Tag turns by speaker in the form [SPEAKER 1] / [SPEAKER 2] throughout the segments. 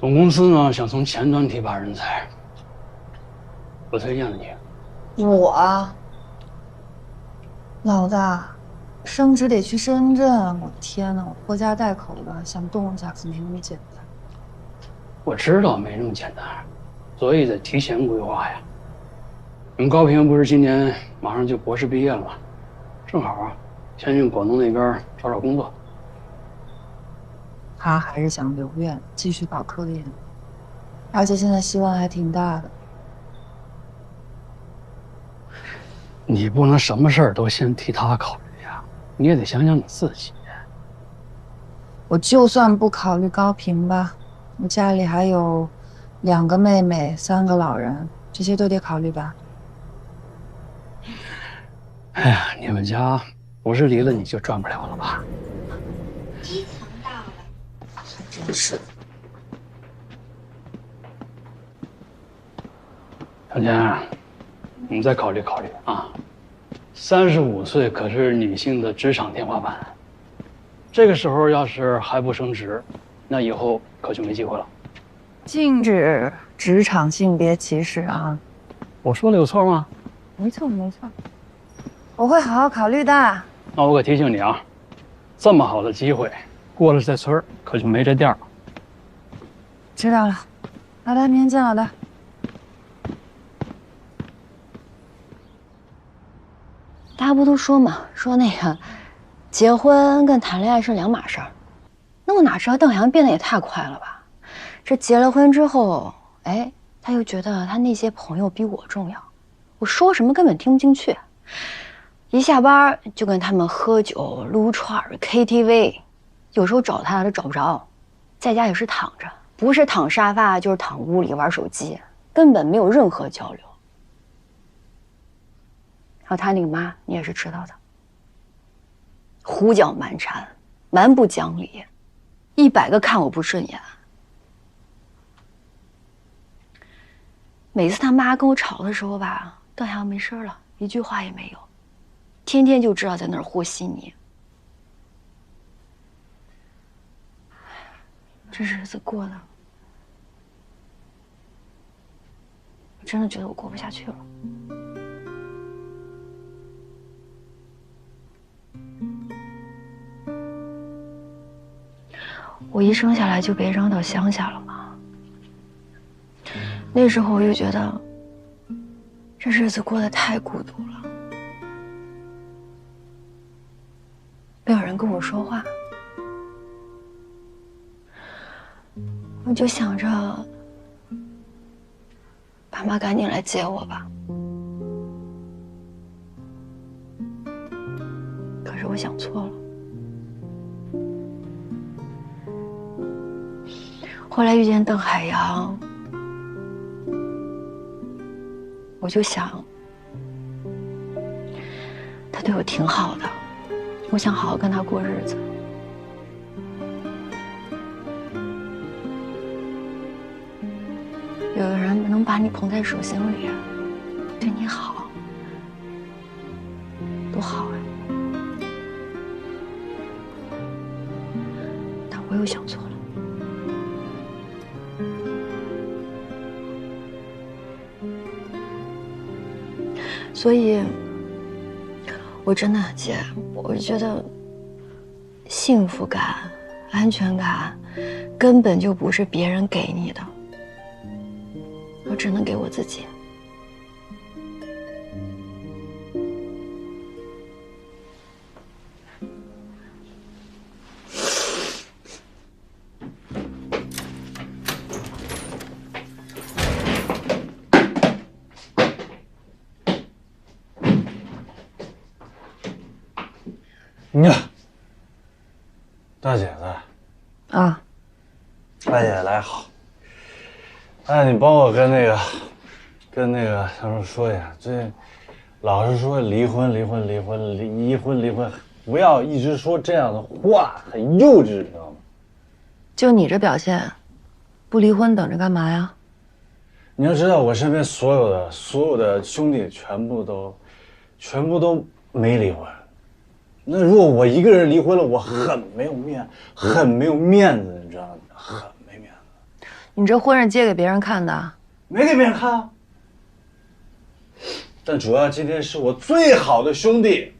[SPEAKER 1] 总公司呢想从前端提拔人才，我推荐了你。
[SPEAKER 2] 我，老大，升职得去深圳，我的天呐，我拖家带口的，想动一下可没那么简单。
[SPEAKER 1] 我知道没那么简单，所以得提前规划呀。你们高平不是今年马上就博士毕业了吗？正好啊，先去广东那边找工作。
[SPEAKER 2] 他还是想留院继续搞科研，而且现在希望还挺大的。
[SPEAKER 1] 你不能什么事儿都先替他考虑呀，你也得想想你自己。
[SPEAKER 2] 我就算不考虑高平吧，我家里还有2个妹妹，3个老人，这些都得考虑吧。
[SPEAKER 1] 哎呀，你们家不是离了你就转不了了吧？
[SPEAKER 3] 积层到了，
[SPEAKER 2] 还真是。
[SPEAKER 1] 小坚，你再考虑考虑啊！35岁可是女性的职场天花板，这个时候要是还不升职，那以后可就没机会了。
[SPEAKER 2] 禁止职场性别歧视啊！
[SPEAKER 1] 我说的有错吗？
[SPEAKER 2] 没错没错，我会好好考虑的。
[SPEAKER 1] 那我可提醒你啊，这么好的机会，过了这村儿可就没这店了。
[SPEAKER 2] 知道了，好的，明天见，老大。
[SPEAKER 3] 大家不都说嘛，说那个结婚跟谈恋爱是2码事儿。那我哪知道邓海洋变得也太快了吧？这结了婚之后，哎，他又觉得他那些朋友比我重要，我说什么根本听不进去。一下班就跟他们喝酒、撸串、KTV， 有时候找他都找不着，在家也是躺着，不是躺沙发就是躺屋里玩手机，根本没有任何交流。还有他那个妈，你也是知道的，胡搅蛮缠，蛮不讲理，100个看我不顺眼。每次他妈跟我吵的时候吧，邓海洋没声了，一句话也没有，天天就知道在那儿和稀泥。这日子过的，我真的觉得我过不下去了。我一生下来就被扔到乡下了嘛，那时候我就觉得这日子过得太孤独了，没有人跟我说话，我就想着爸妈赶紧来接我吧。可是我想错了。后来遇见邓海洋，我就想，他对我挺好的，我想好好跟他过日子。有个人能把你捧在手心里，对你好，多好啊！但我又想错了。所以，我真的姐，我觉得幸福感、安全感根本就不是别人给你的，我只能给我自己。
[SPEAKER 4] 你看，大姐在
[SPEAKER 2] 啊，
[SPEAKER 4] 大姐来好。哎，你帮我跟那个他们说一下，这老是说离婚，不要一直说这样的话，很幼稚，知道吗？
[SPEAKER 2] 就你这表现，不离婚等着干嘛呀？
[SPEAKER 4] 你要知道，我身边所有的兄弟全部都没离婚。那如果我一个人离婚了，我很没有面子，你知道吗？很没面子。
[SPEAKER 2] 你这婚是接给别人看的？
[SPEAKER 4] 没给别人看啊。但主要今天是我最好的兄弟，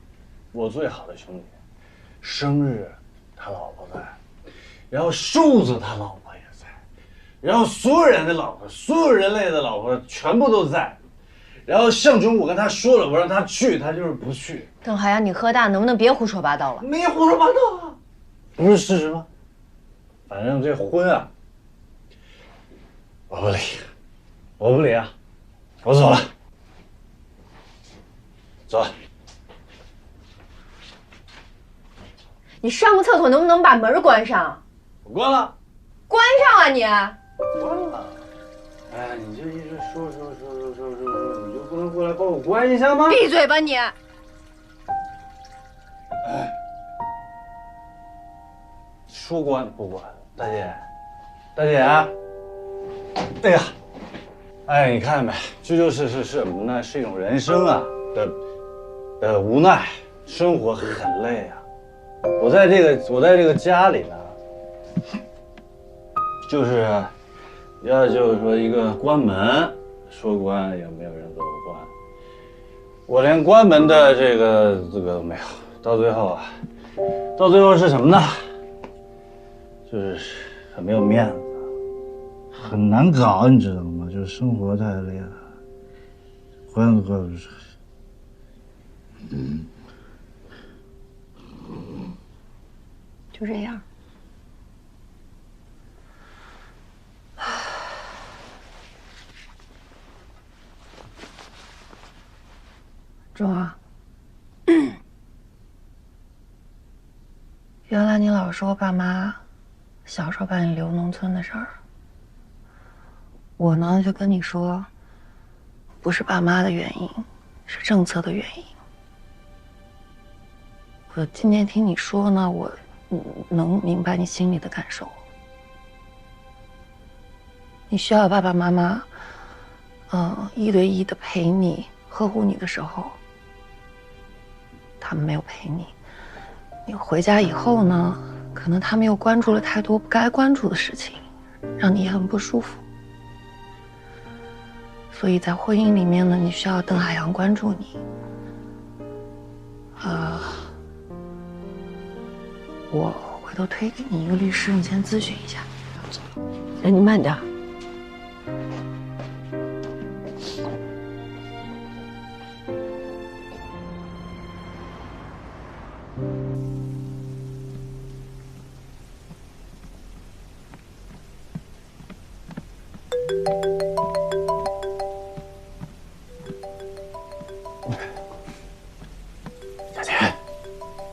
[SPEAKER 4] 生日，他老婆在，然后瘦子他老婆也在，然后所有人的老婆，所有人类的老婆全部都在。然后向忠，我跟他说了，我让他去，他就是不去。
[SPEAKER 3] 邓海洋，你喝大，能不能别胡说八道了？
[SPEAKER 4] 没胡说八道啊，不是事实吗？反正这婚啊，我不理啊，我走了，走了。
[SPEAKER 3] 你上个厕所能不能把门关上？
[SPEAKER 4] 我关了，
[SPEAKER 3] 关上啊你！
[SPEAKER 4] 关了。哎，你这一直说，你就不能过来帮我关一下吗？
[SPEAKER 3] 闭嘴吧你！
[SPEAKER 4] 哎，说关不关？大姐，哎呀，哎，你看没？这就是什么呢？是一种人生啊的无奈，生活很累啊。我在这个家里呢，就是说一个关门，说关也没有人给我关，我连关门的这个都没有。到最后是什么呢？就是很没有面子，很难搞，你知道吗？就是生活太累了，关个
[SPEAKER 3] 就这样。
[SPEAKER 2] 钟啊，原来你老说爸妈小时候把你留农村的事儿，我呢就跟你说，不是爸妈的原因，是政策的原因。我今天听你说呢，我能明白你心里的感受。你需要爸爸妈妈，1对1的陪你、呵护你的时候，他们没有陪你。你回家以后呢，可能他们又关注了太多不该关注的事情，让你也很不舒服。所以在婚姻里面呢，你需要邓海洋关注你。我回头推给你一个律师，你先咨询一下。
[SPEAKER 3] 哎，你慢点。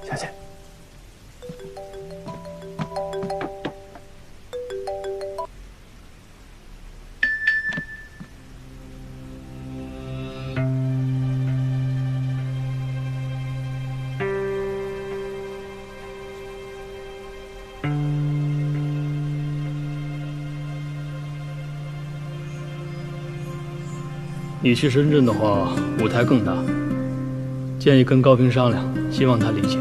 [SPEAKER 5] 小姐，
[SPEAKER 1] 你去深圳的话，舞台更大，建议跟高平商量，希望他理解。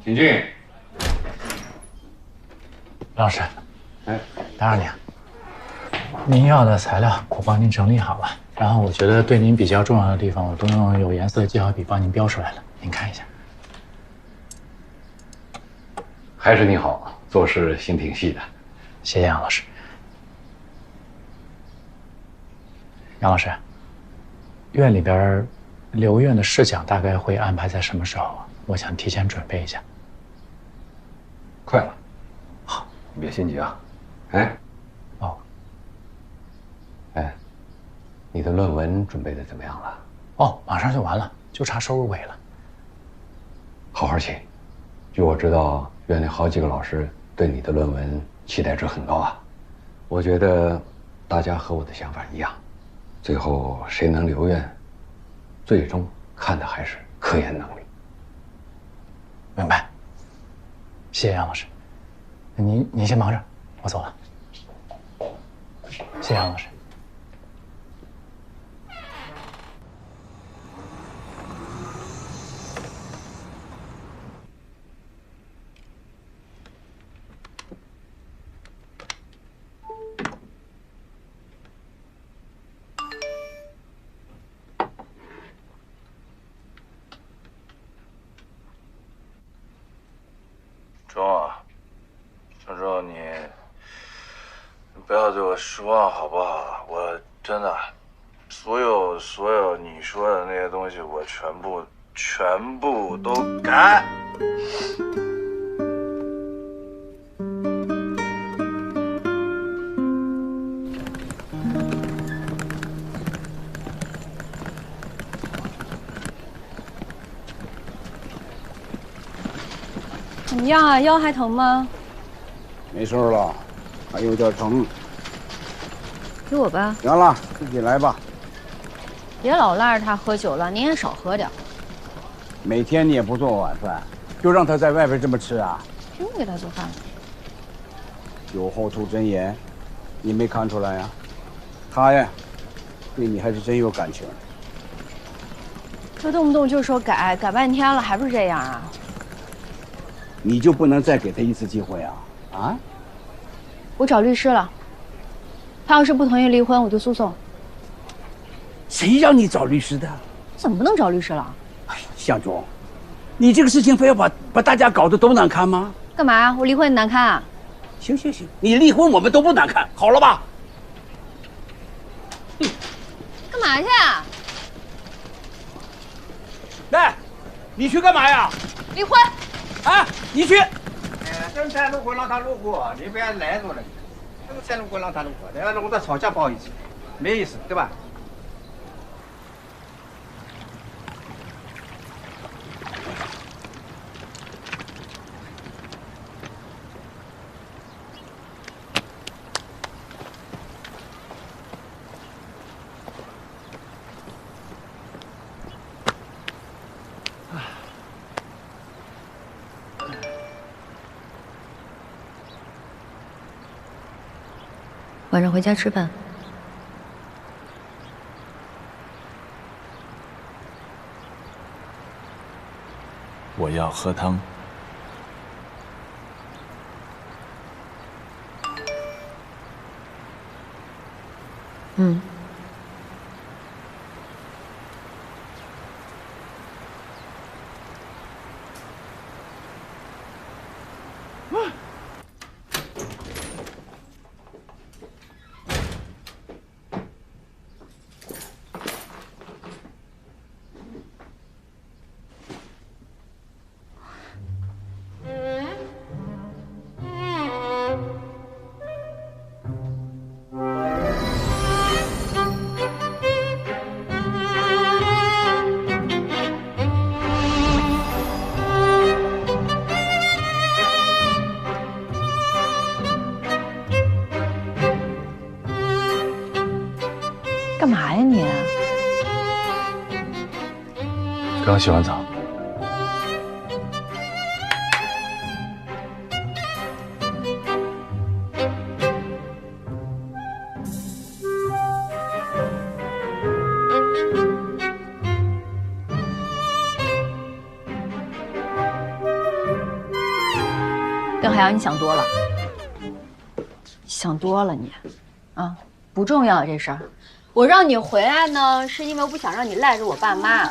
[SPEAKER 5] 请进。
[SPEAKER 6] 老师，打扰您，您要的材料我帮您整理好了，然后我觉得对您比较重要的地方，我都用有颜色的记号笔帮您标出来了，您看一下。
[SPEAKER 5] 还是你好，做事心挺细的。
[SPEAKER 6] 谢谢杨老师。杨老师，院里边留院的试讲大概会安排在什么时候啊？我想提前准备一下。
[SPEAKER 5] 快了。好，你别心急啊。哎。
[SPEAKER 6] 哦。
[SPEAKER 5] 哎，你的论文准备的怎么样了？
[SPEAKER 6] 哦，马上就完了，就差收入尾了。
[SPEAKER 5] 好好写。据我知道，院里好几个老师对你的论文期待值很高啊。我觉得大家和我的想法一样，最后谁能留院，最终看的还是科研能力。
[SPEAKER 6] 明白。谢谢杨老师，你先忙着，我走了。谢谢杨老师。
[SPEAKER 4] 钟，你不要对我失望好不好？我真的，所有你说的那些东西，我全部都改。
[SPEAKER 3] 怎么样啊？腰还疼吗？
[SPEAKER 7] 没事了，还有点疼。
[SPEAKER 3] 给我吧。
[SPEAKER 7] 行了，自己来吧。
[SPEAKER 3] 别老拉着他喝酒了，您也少喝点。
[SPEAKER 7] 每天你也不做晚饭，就让他在外边这么吃啊？
[SPEAKER 3] 凭我给他做饭。
[SPEAKER 7] 酒后吐真言，你没看出来呀？他呀，对你还是真有感情。
[SPEAKER 3] 这动不动就说改半天了，还不是这样啊？
[SPEAKER 7] 你就不能再给他一次机会啊？啊？
[SPEAKER 3] 我找律师了，他要是不同意离婚，我就诉讼。
[SPEAKER 7] 谁让你找律师的？
[SPEAKER 3] 怎么不能找律师了？
[SPEAKER 7] 哎呀，向忠，你这个事情非要把大家搞得都难堪吗？
[SPEAKER 3] 干嘛呀？我离婚难堪啊？
[SPEAKER 7] 行，你离婚我们都不难看，好了吧？
[SPEAKER 3] 干嘛去啊？
[SPEAKER 7] 来，你去干嘛呀？
[SPEAKER 3] 离婚。
[SPEAKER 7] 啊，你去。
[SPEAKER 8] 正常路过让他路过，你不要拦住了。正常路过让他路过，然后弄到吵架不好意思，没意思，对吧？
[SPEAKER 3] 晚上回家吃饭。
[SPEAKER 9] 我要喝汤。
[SPEAKER 3] 嗯。干嘛呀你？
[SPEAKER 9] 刚洗完澡。
[SPEAKER 3] 邓海洋，你想多了，想多了你，啊，不重要这事儿。我让你回来呢，是因为我不想让你赖着我爸妈。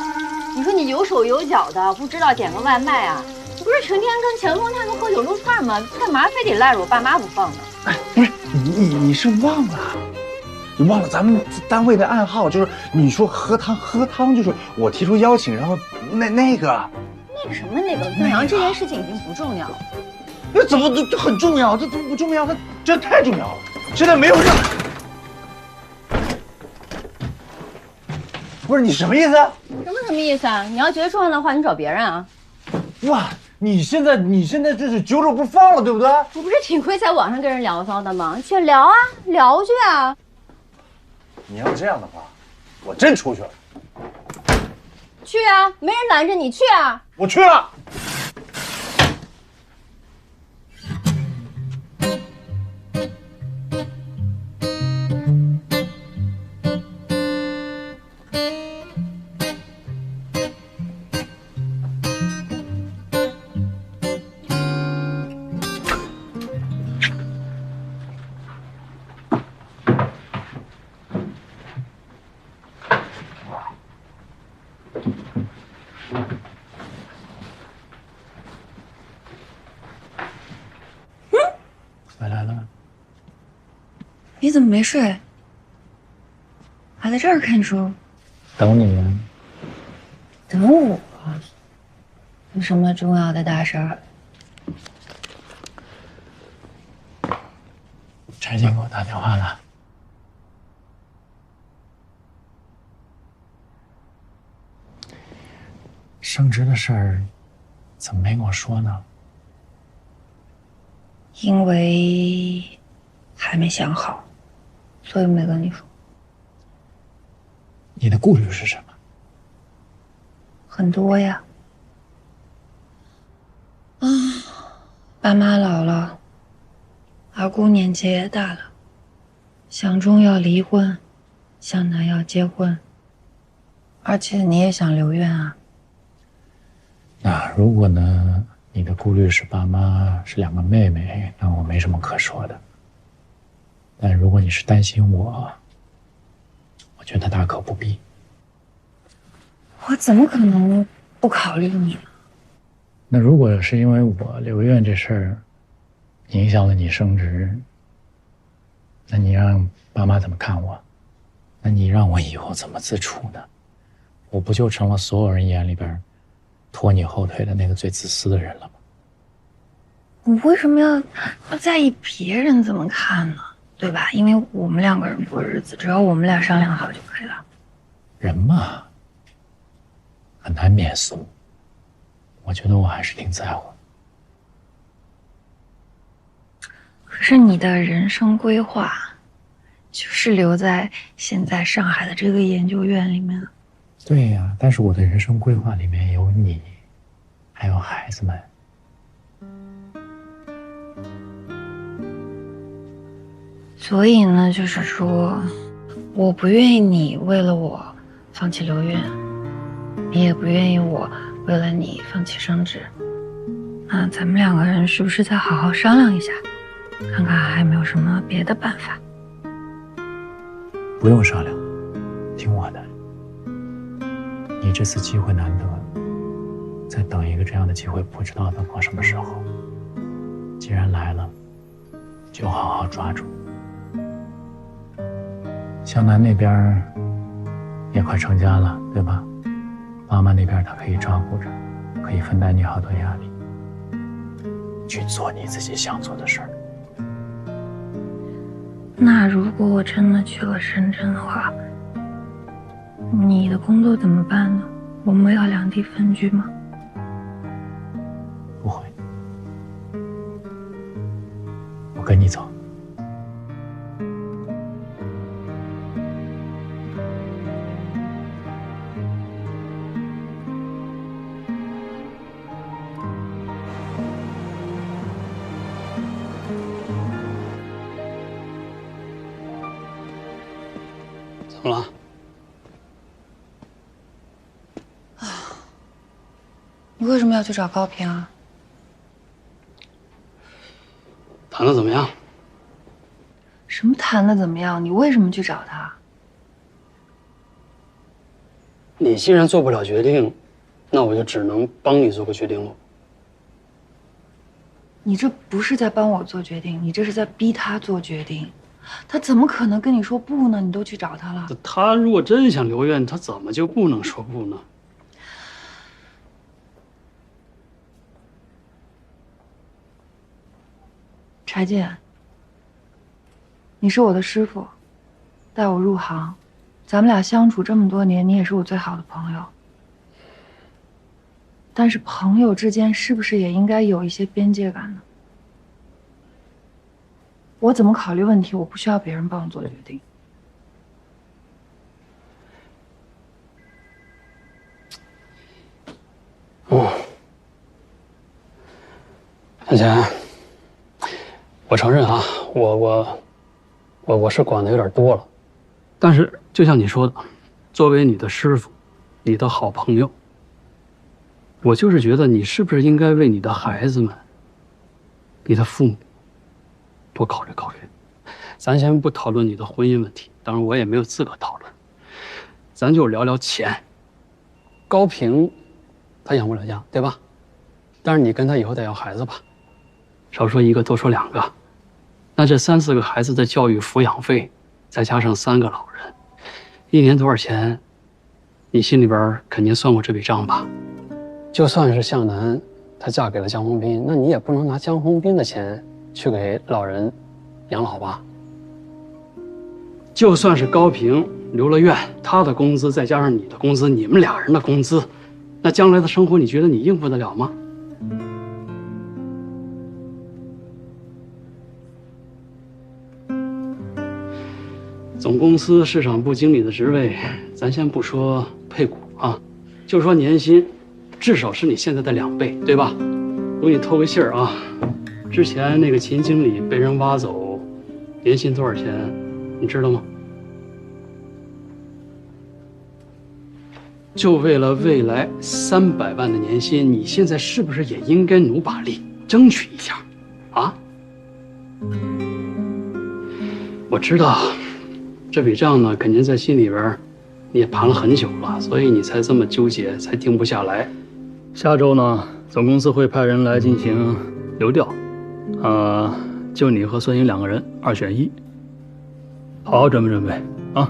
[SPEAKER 3] 你说你有手有脚的，不知道点个外卖啊？你不是成天跟钱枫他们喝酒撸串吗？干嘛非得赖着我爸妈不放呢？
[SPEAKER 9] 哎，不是你是忘了？你忘了咱们单位的暗号就是你说喝汤就是我提出邀请，然后那个
[SPEAKER 3] 什么那个邓阳，这件事情已经不重要了。
[SPEAKER 9] 那怎么这很重要？这怎么不重要？这太重要了！现在没有任何。不是你什么意思？
[SPEAKER 3] 什么意思啊？你要觉得重要的话，你找别人啊。
[SPEAKER 9] 哇，你现在这是揪着不放了，对不对？
[SPEAKER 3] 我不是挺会在网上跟人聊骚的吗？去聊啊，聊去啊。
[SPEAKER 9] 你要这样的话，我真出去了。
[SPEAKER 3] 去啊，没人拦着你去啊。
[SPEAKER 9] 我去了。
[SPEAKER 6] 回来了。
[SPEAKER 2] 你怎么没睡？还在这儿看书？
[SPEAKER 6] 等你呀。
[SPEAKER 2] 等我？有什么重要的大事儿？
[SPEAKER 6] 柴静给我打电话了。升职的事儿，怎么没跟我说呢？
[SPEAKER 2] 因为还没想好，所以没跟你说。
[SPEAKER 6] 你的顾虑是什么？
[SPEAKER 2] 很多呀。爸妈老了，二姑年纪也大了，想中要离婚，向南要结婚，而且你也想留院啊。
[SPEAKER 6] 那如果呢？你的顾虑是爸妈是2个妹妹，那我没什么可说的。但如果你是担心我觉得大可不必。
[SPEAKER 2] 我怎么可能不考虑你呢？
[SPEAKER 6] 那如果是因为我留院这事儿影响了你升职，那你让爸妈怎么看我？那你让我以后怎么自处呢？我不就成了所有人眼里边拖你后腿的那个最自私的人了吗？
[SPEAKER 2] 我为什么要在意别人怎么看呢？对吧？因为我们2个人过日子，只要我们俩商量好就可以了。
[SPEAKER 6] 人嘛，很难免俗。我觉得我还是挺在乎的。
[SPEAKER 2] 可是你的人生规划，就是留在现在上海的这个研究院里面。
[SPEAKER 6] 对呀，但是我的人生规划里面有你，还有孩子们。
[SPEAKER 2] 所以呢，就是说，我不愿意你为了我放弃留院，你也不愿意我为了你放弃升职。那咱们2个人是不是再好好商量一下，看看还有没有什么别的办法？
[SPEAKER 6] 不用商量，听我的。你这次机会难得，再等一个这样的机会，不知道等到什么时候。既然来了，就好好抓住。向南那边也快成家了，对吧？妈妈那边她可以照顾着，可以分担你好多压力，去做你自己想做的事儿。
[SPEAKER 2] 那如果我真的去了深圳的话，你的工作怎么办呢？我们要两地分居吗？
[SPEAKER 6] 不会，我跟你走。
[SPEAKER 1] 怎么了？
[SPEAKER 2] 你为什么要去找高平啊？
[SPEAKER 1] 谈的怎么样？
[SPEAKER 2] 什么谈的怎么样？你为什么去找他？
[SPEAKER 1] 你既然做不了决定，那我就只能帮你做个决定喽。
[SPEAKER 2] 你这不是在帮我做决定，你这是在逼他做决定。他怎么可能跟你说不呢？你都去找他了。
[SPEAKER 1] 他如果真想留院，他怎么就不能说不呢？
[SPEAKER 2] 柴健，你是我的师傅，带我入行，咱们俩相处这么多年，你也是我最好的朋友。但是朋友之间是不是也应该有一些边界感呢？我怎么考虑问题，我不需要别人帮我做决定。
[SPEAKER 1] 向前，我承认啊，我是管的有点多了，但是就像你说的，作为你的师傅，你的好朋友，我就是觉得你是不是应该为你的孩子们、你的父母多考虑考虑。咱先不讨论你的婚姻问题，当然我也没有资格讨论，咱就聊聊钱。高平，他养不了家，对吧？但是你跟他以后得要孩子吧，少说一个，多说2个，那这3、4个孩子的教育抚养费，再加上3个老人，1年多少钱？你心里边肯定算过这笔账吧？就算是向南她嫁给了江宏斌，那你也不能拿江宏斌的钱去给老人养老吧？就算是高平留了院，他的工资再加上你的工资，你们俩人的工资，那将来的生活你觉得你应付得了吗？总公司市场部经理的职位，咱先不说配股啊，就说年薪，至少是你现在的2倍，对吧？我给你透个信儿啊，之前那个秦经理被人挖走，年薪多少钱，你知道吗？就为了未来300万的年薪，你现在是不是也应该努把力，争取一下，啊？我知道。这笔账呢，肯定在心里边，你也盘了很久了，所以你才这么纠结，才定不下来。下周呢，总公司会派人来进行流调，就你和孙英2个人2选1，好好准备准备啊。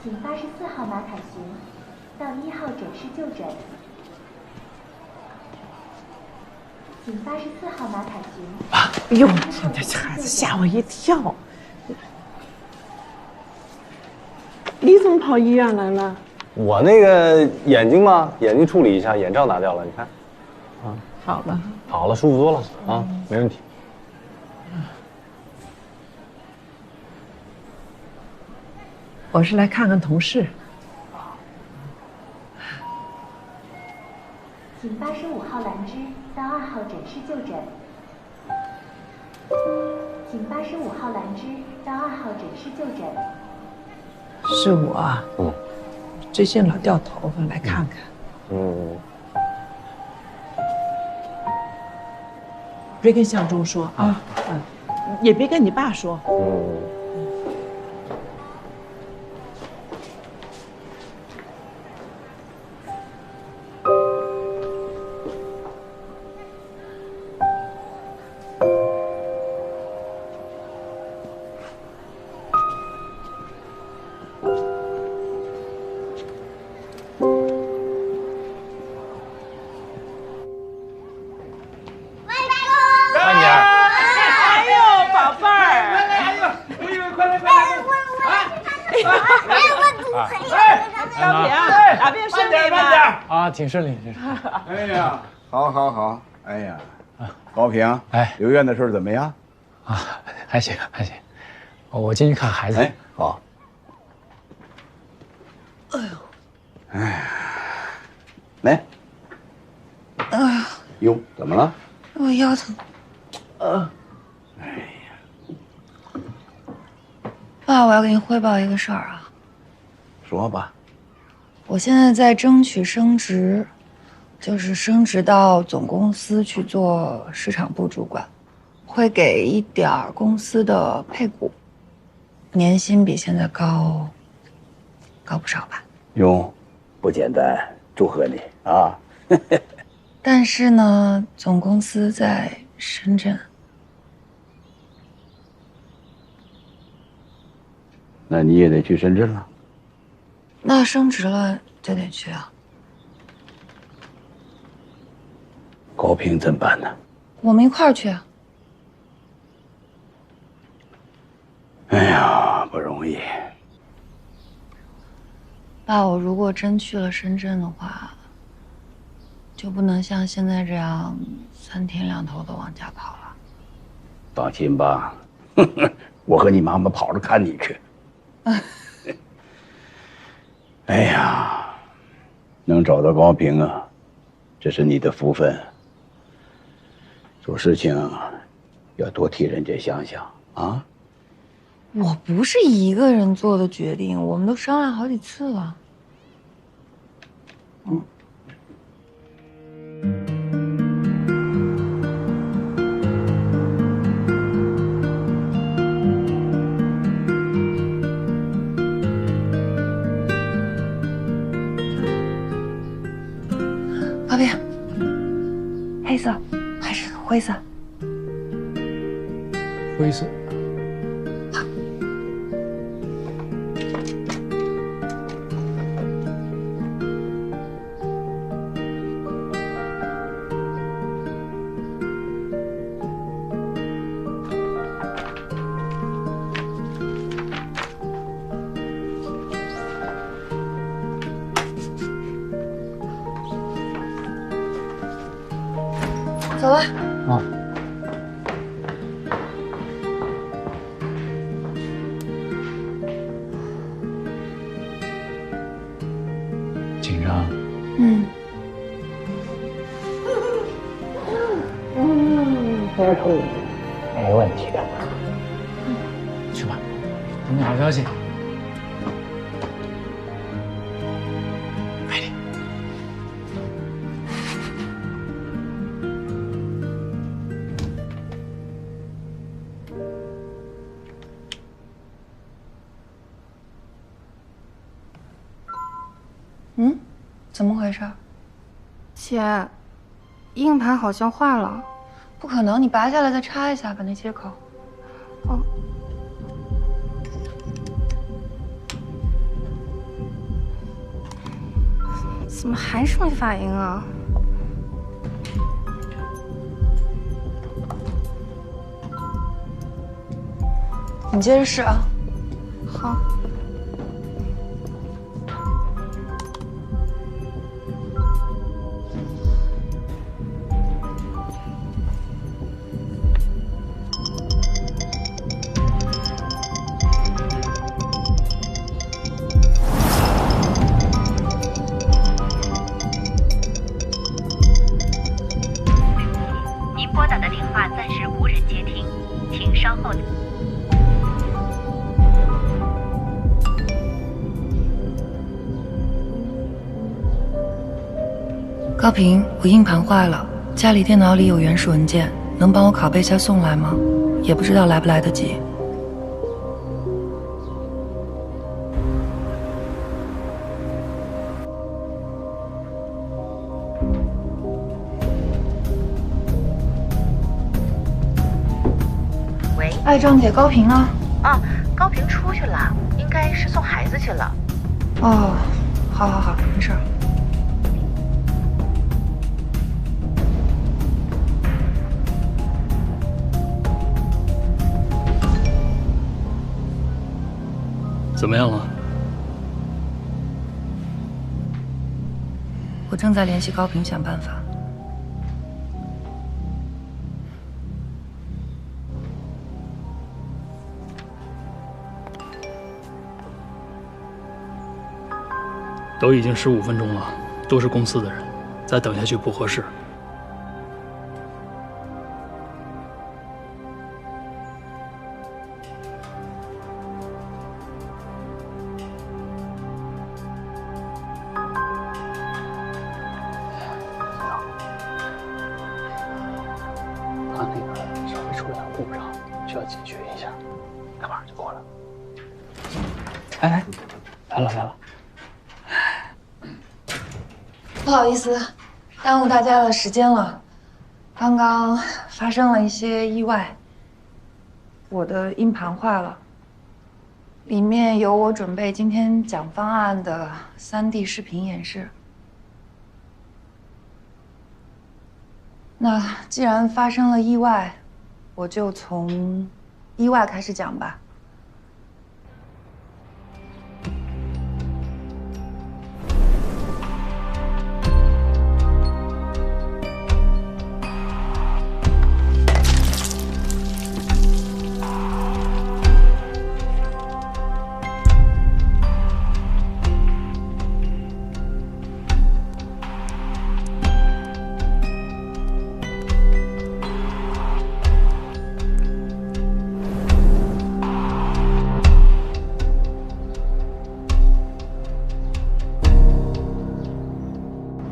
[SPEAKER 10] 请84号马凯行到1号诊室就诊。请84号马凯行。
[SPEAKER 11] 哎呦，这孩子吓我一跳！你怎么跑医院来了？
[SPEAKER 12] 我那个眼睛嘛，眼睛处理一下，眼罩拿掉了，你看。啊，
[SPEAKER 11] 好了，
[SPEAKER 12] 好了，舒服多了啊，没问题。
[SPEAKER 11] 我是来看看同事。
[SPEAKER 10] 请85号兰芝到2号诊室就诊。请85号兰芝到2号诊室就诊。
[SPEAKER 11] 是我。最近老掉头发，来看看。别跟向忠说啊，也别跟你爸说。
[SPEAKER 6] 挺顺利，挺顺利。
[SPEAKER 7] 哎呀，好，哎呀，高平，留院的事怎么样？
[SPEAKER 6] 还行。我进去看孩子。
[SPEAKER 7] 好。哎呀，来。
[SPEAKER 2] 哎呀，
[SPEAKER 7] 哟，怎么了？
[SPEAKER 2] 我腰疼。
[SPEAKER 7] 哎呀，
[SPEAKER 2] 爸，我要给你汇报一个事儿啊。
[SPEAKER 7] 说吧。
[SPEAKER 2] 我现在在争取升职，就是升职到总公司去做市场部主管，会给一点儿公司的配股，年薪比现在高不少吧？
[SPEAKER 7] 哟，不简单，祝贺你啊！
[SPEAKER 2] 但是呢，总公司在深圳，
[SPEAKER 7] 那你也得去深圳了。
[SPEAKER 2] 那升职了就得去啊。
[SPEAKER 7] 高平怎么办呢？
[SPEAKER 2] 我们一块儿去啊。
[SPEAKER 7] 哎呀，不容易。
[SPEAKER 2] 爸，我如果真去了深圳的话，就不能像现在这样3天2头的往家跑了。
[SPEAKER 7] 放心吧，我和你妈妈跑着看你去。哎呀，能找到高平啊，这是你的福分。做事情要多替人家想想啊。
[SPEAKER 2] 我不是一个人做的决定，我们都商量好几次了。黑色还是灰色？
[SPEAKER 6] 灰色。
[SPEAKER 2] 走了。
[SPEAKER 6] 啊。紧张？
[SPEAKER 2] 嗯。
[SPEAKER 6] 没问题的。去吧，等你好消息。快点。
[SPEAKER 2] 嗯，怎么回事？
[SPEAKER 13] 姐，硬盘好像坏了。
[SPEAKER 2] 不可能，你拔下来再插一下吧，那接口。
[SPEAKER 13] 哦。怎么还是没反应啊？
[SPEAKER 2] 你接着试啊。
[SPEAKER 13] 好。
[SPEAKER 10] 拨打的电话暂时无人接听，请稍后。
[SPEAKER 2] 高平，我硬盘坏了，家里电脑里有原始文件，能帮我拷贝下送来吗？也不知道来不来得及。爱张姐，高平呢？
[SPEAKER 10] 啊，高平出去了，应该是送孩子去了。
[SPEAKER 2] 哦，好，没事儿。
[SPEAKER 1] 怎么样了？
[SPEAKER 2] 我正在联系高平想办法。
[SPEAKER 1] 都已经15分钟了，都是公司的人，再等下去不合适。他那个稍微出了点故障，需要解决一下，待会儿就过来。哎，来了。
[SPEAKER 2] 不好意思，耽误大家的时间了。刚刚发生了一些意外，我的硬盘坏了，里面有我准备今天讲方案的3D 视频演示。那既然发生了意外，我就从意外开始讲吧。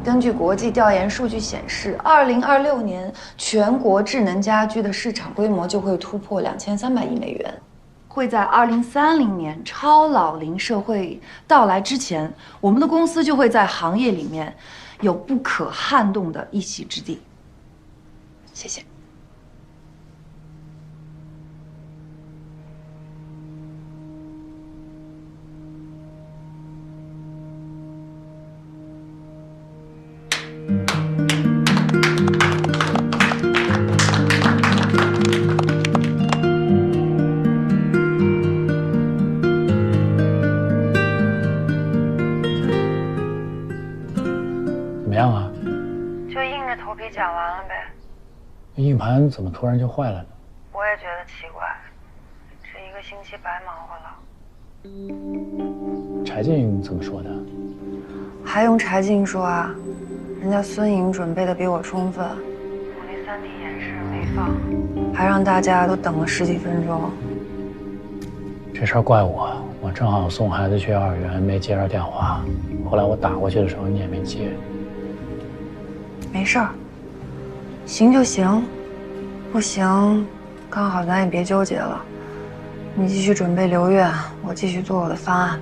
[SPEAKER 2] 根据国际调研数据显示，2026年全国智能家居的市场规模就会突破2300亿美元，会在2030年超老龄社会到来之前，我们的公司就会在行业里面
[SPEAKER 14] 有不可撼动的一席之地。谢谢。
[SPEAKER 6] 怎么样啊？
[SPEAKER 2] 就硬着头皮讲完了呗。
[SPEAKER 6] 硬盘怎么突然就坏了呢？
[SPEAKER 2] 我也觉得奇怪，这1个星期白忙活了。
[SPEAKER 6] 柴静怎么说的？
[SPEAKER 2] 还用柴静说啊？人家孙颖准备的比我充分，我那3D演示没放，还让大家都等了10几分钟。
[SPEAKER 6] 这事儿怪我，我正好送孩子去幼儿园，没接着电话。后来我打过去的时候，你也没接。
[SPEAKER 2] 没事儿，行就行，不行，刚好咱也别纠结了。你继续准备留院，我继续做我的方案。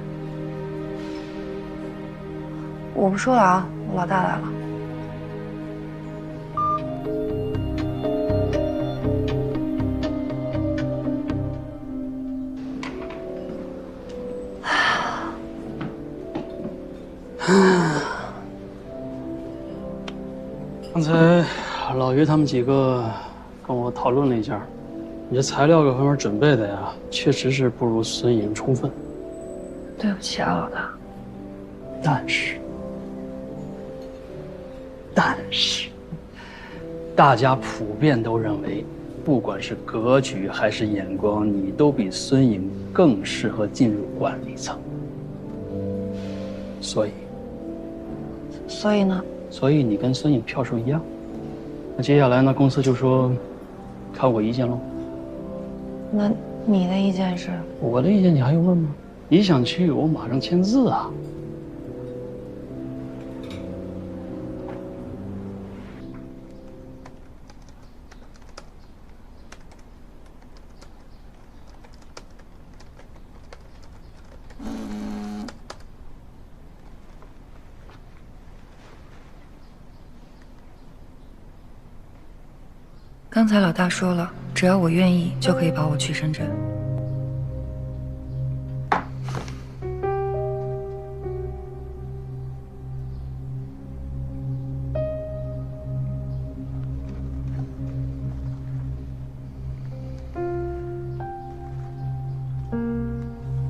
[SPEAKER 2] 我不说了啊，我老大来了。
[SPEAKER 1] 刚才老于他们几个跟我讨论了一下，你这材料各方面准备的呀，确实是不如孙颖充分。
[SPEAKER 2] 对不起啊，老大。
[SPEAKER 1] 但是，大家普遍都认为，不管是格局还是眼光，你都比孙颖更适合进入管理层。所以你跟孙颖票数一样。那接下来呢，公司就说，看我意见喽。
[SPEAKER 2] 那你的意见是？
[SPEAKER 1] 我的意见你还用问吗？你想去，我马上签字啊。
[SPEAKER 2] 刚才老大说了，只要我愿意，就可以保我去深圳。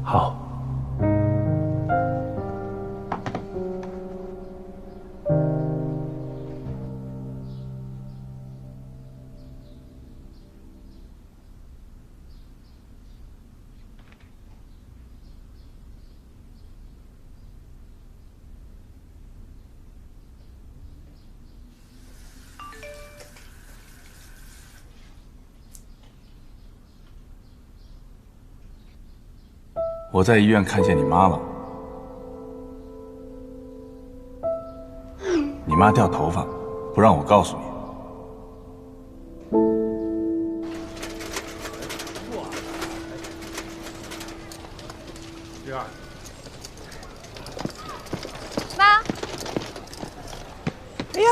[SPEAKER 6] 好。
[SPEAKER 15] 我在医院看见你妈了，你妈掉头发，不让我告诉你。
[SPEAKER 3] 妈，
[SPEAKER 11] 哎呀，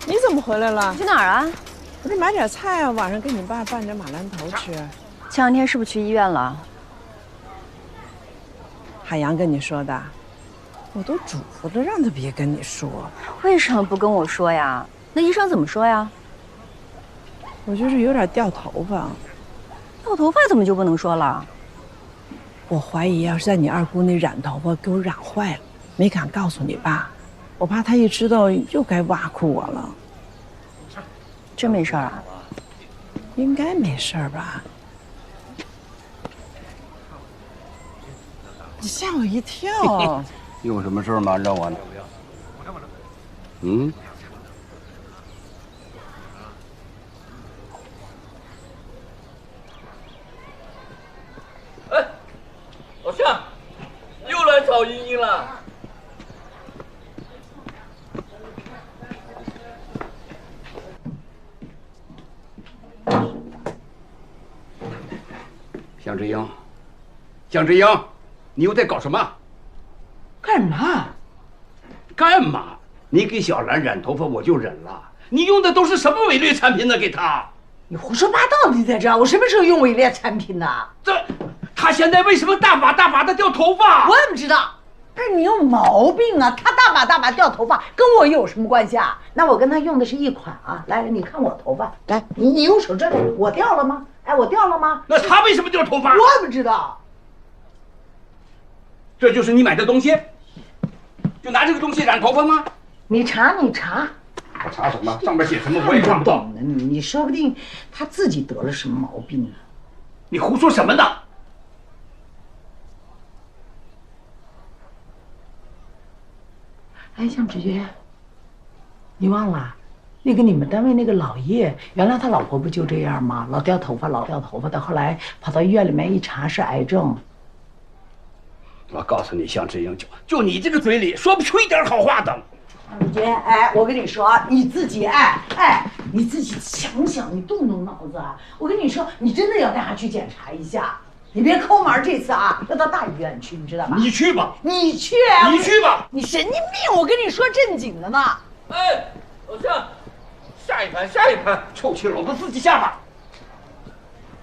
[SPEAKER 11] 你怎么回来了？
[SPEAKER 3] 你去哪儿啊？
[SPEAKER 11] 我这买点菜啊，晚上给你爸拌点马兰头吃。
[SPEAKER 3] 前2天是不是去医院了？
[SPEAKER 11] 海洋跟你说的，我都嘱咐了，让他别跟你说。
[SPEAKER 3] 为什么不跟我说呀？那医生怎么说呀？
[SPEAKER 11] 我就是有点掉头发。
[SPEAKER 3] 掉头发怎么就不能说了？
[SPEAKER 11] 我怀疑要是在你二姑那染头发给我染坏了，没敢告诉你爸，我怕他一知道又该挖苦我了。
[SPEAKER 3] 真没事啊？
[SPEAKER 11] 应该没事吧？你吓我一跳！
[SPEAKER 7] 有什么事瞒着我呢？嗯？
[SPEAKER 16] 哎，老夏，又来找茵茵了。
[SPEAKER 5] 向志英，向志英，你又在搞什么？
[SPEAKER 11] 干嘛？
[SPEAKER 5] 干嘛？
[SPEAKER 7] 你给小兰染头发我就忍了，你用的都是什么伪劣产品呢？给她，
[SPEAKER 11] 你胡说八道！你在这儿，我什么时候用伪劣产品呢？
[SPEAKER 7] 她现在为什么大把的掉头发？
[SPEAKER 11] 我怎么知道？不是你有毛病啊！她大把掉头发，跟我有什么关系啊？那我跟她用的是一款啊。来，你看我头发，来，你用手这里，我掉了吗？哎，我掉了吗？
[SPEAKER 7] 那她为什么掉头发？
[SPEAKER 11] 我怎么知道？
[SPEAKER 7] 这就是你买的东西，就拿这个东西染头发吗？
[SPEAKER 11] 你查。
[SPEAKER 7] 我查什么？上面写什么我也看不懂。
[SPEAKER 11] 你说不定他自己得了什么毛病呢？
[SPEAKER 7] 你胡说什么呢？
[SPEAKER 11] 哎，向志军，你忘了，那个你们单位那个老叶，原来他老婆不就这样吗？老掉头发的，后来跑到医院里面一查是癌症。
[SPEAKER 7] 我告诉你，向志英，就你这个嘴里说不出一点好话的。
[SPEAKER 11] 向志军，哎，我跟你说，你自己你自己想想，你动动脑子啊！我跟你说，你真的要带他去检查一下。你别抠门，这次啊，要到大医院去，你知道吧？
[SPEAKER 7] 你去吧，
[SPEAKER 11] 你去吧，你神经病！我跟你说正经的呢。
[SPEAKER 16] 哎，老向，下一盘，
[SPEAKER 7] 臭气篓子自己下吧。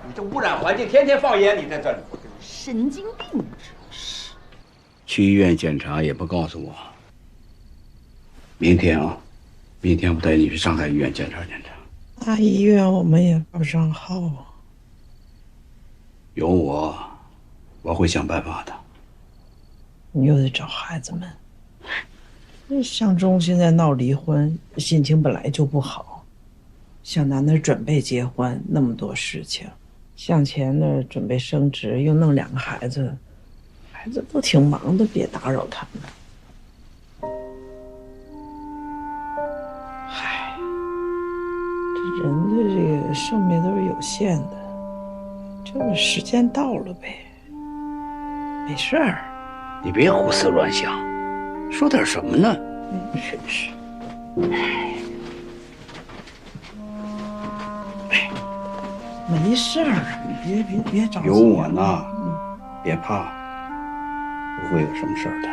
[SPEAKER 7] 你这污染环境，天天放烟，你在这里，
[SPEAKER 11] 神经病，真是。
[SPEAKER 7] 去医院检查也不告诉我。明天我带你去上海医院检查。
[SPEAKER 11] 大医院我们也报不上号啊。
[SPEAKER 7] 有我会想办法的。
[SPEAKER 11] 你又得找孩子们。那向忠现在闹离婚，心情本来就不好。向南那准备结婚，那么多事情；向前那准备升职，又弄2个孩子，孩子都挺忙的，别打扰他们。嗨，这人的这个寿命都是有限的。就是时间到了呗，没事儿。
[SPEAKER 7] 你别胡思乱想，说点什么呢？
[SPEAKER 11] 真是。没事儿，你别着急。
[SPEAKER 7] 有我呢，别怕，不会有什么事儿的。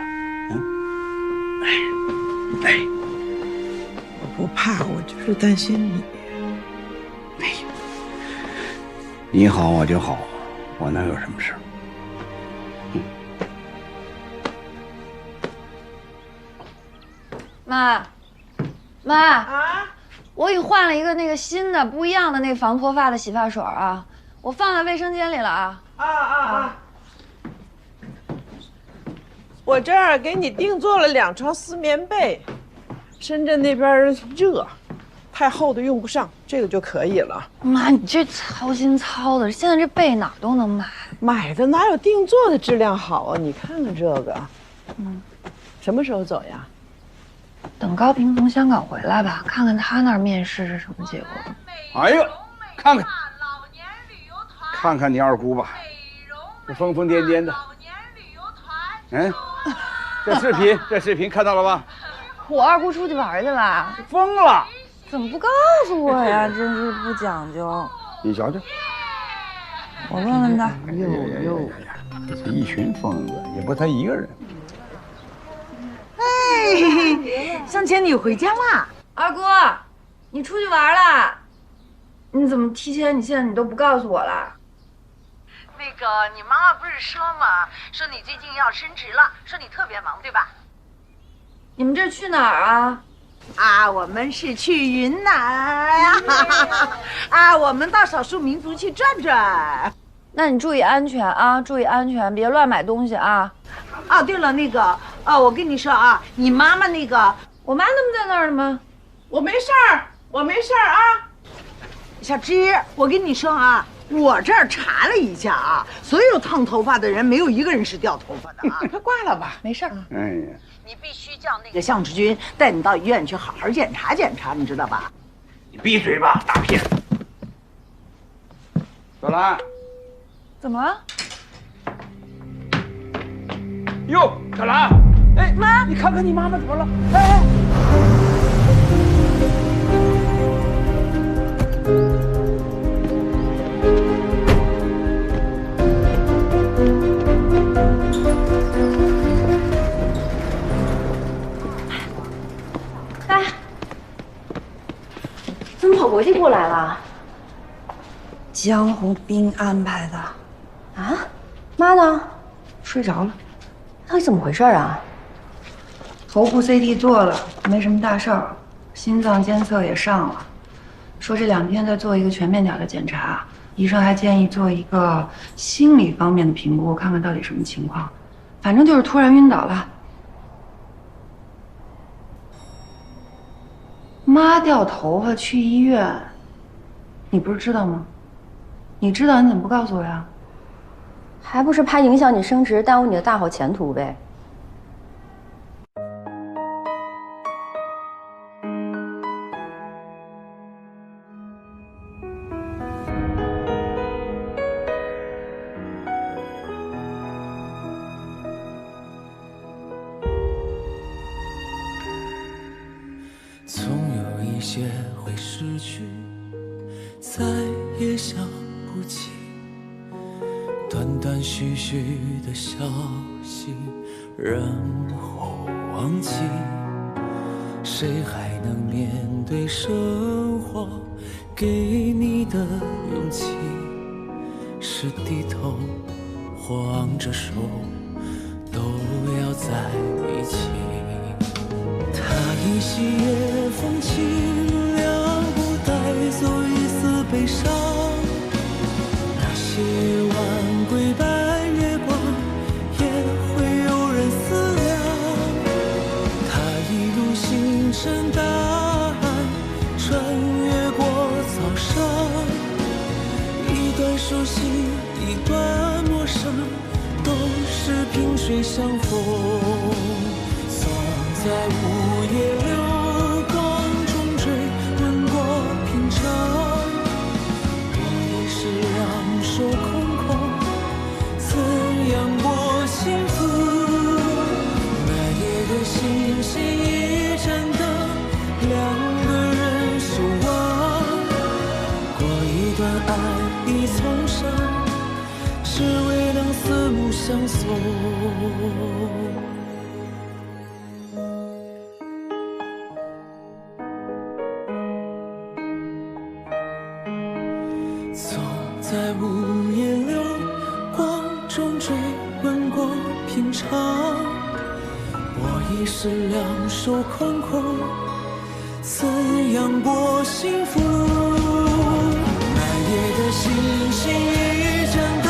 [SPEAKER 11] 我不怕，我就是担心你。
[SPEAKER 7] 你好我就好，我能有什么事？
[SPEAKER 3] 妈啊！我给你换了一个那个新的不一样的那防脱发的洗发水啊，我放在卫生间里了啊。
[SPEAKER 11] 我这儿给你定做了2床丝棉被，深圳那边热。太厚的用不上，这个就可以了。
[SPEAKER 3] 妈，你这操心操的，现在这被哪都能买，
[SPEAKER 11] 买的哪有定做的质量好啊？你看看这个，什么时候走呀？
[SPEAKER 3] 等高平从香港回来吧，看看他那儿面试是什么结果。
[SPEAKER 9] 哎呦，看看你二姑吧，这疯疯癫癫的。这视频看到了吧？
[SPEAKER 3] 我二姑出去玩去了，
[SPEAKER 9] 疯了。
[SPEAKER 3] 怎么不告诉我呀？真是不讲究。
[SPEAKER 9] 你瞧瞧，
[SPEAKER 3] 我问问他。
[SPEAKER 9] 这一群疯子，也不他一个人。
[SPEAKER 11] 哎，向前你回家啦？
[SPEAKER 3] 二姑，你出去玩了？你怎么提前？你现在你都不告诉我了？
[SPEAKER 17] 那个，你妈妈不是说吗？说你最近要升职了，说你特别忙，对吧？
[SPEAKER 3] 你们这去哪儿啊？
[SPEAKER 11] 我们是去云南啊！我们到少数民族去转转。
[SPEAKER 3] 那你注意安全啊，注意安全，别乱买东西啊。
[SPEAKER 11] 对了，那个我跟你说啊，你妈妈那个，
[SPEAKER 3] 我妈那不在那儿呢吗？
[SPEAKER 11] 我没事儿啊。小芝，我跟你说啊，我这儿查了一下啊，所有烫头发的人没有一个人是掉头发的啊。快挂了吧，
[SPEAKER 3] 没事儿。
[SPEAKER 9] 哎呀。
[SPEAKER 17] 你必须叫那
[SPEAKER 11] 个向志军带你到医院去好好检查检查，你知道吧？
[SPEAKER 7] 你闭嘴吧，大骗子！
[SPEAKER 9] 小兰，
[SPEAKER 3] 怎么了？
[SPEAKER 9] 哟，小兰，哎妈，你看看你妈妈怎么了？
[SPEAKER 3] 怎么跑国际部来了？
[SPEAKER 2] 江湖兵安排的。
[SPEAKER 3] 啊？妈呢？
[SPEAKER 2] 睡着了。
[SPEAKER 3] 到底怎么回事啊？
[SPEAKER 2] 头部 CT 做了，没什么大事儿，心脏监测也上了，说这2天再做一个全面点的检查。医生还建议做一个心理方面的评估，看看到底什么情况。反正就是突然晕倒了。妈掉头发去医院，你不是知道吗？你知道你怎么不告诉我呀？
[SPEAKER 3] 还不是怕影响你升职，耽误你的大好前途呗。
[SPEAKER 18] 总有一些会失去，再也想不起。断断续续的消息，然后忘记。谁还能面对生活给你的勇气？是低头或昂着手，都要在一起。他依稀也风清凉，不带走一丝悲伤。那些夜晚归白月光，也会有人思量。他一路星辰大海，穿越过草上，一段熟悉，一段陌生，都是萍水相逢。在午夜流光中追问过平常，我也是两手空空，怎样过幸福？那夜的星星一盏灯，2个人守望，过一段爱已从生，只为能四目相送。在午夜流光中追问过平常，我已是两手空空，怎样过幸福？那夜的星星一盏灯，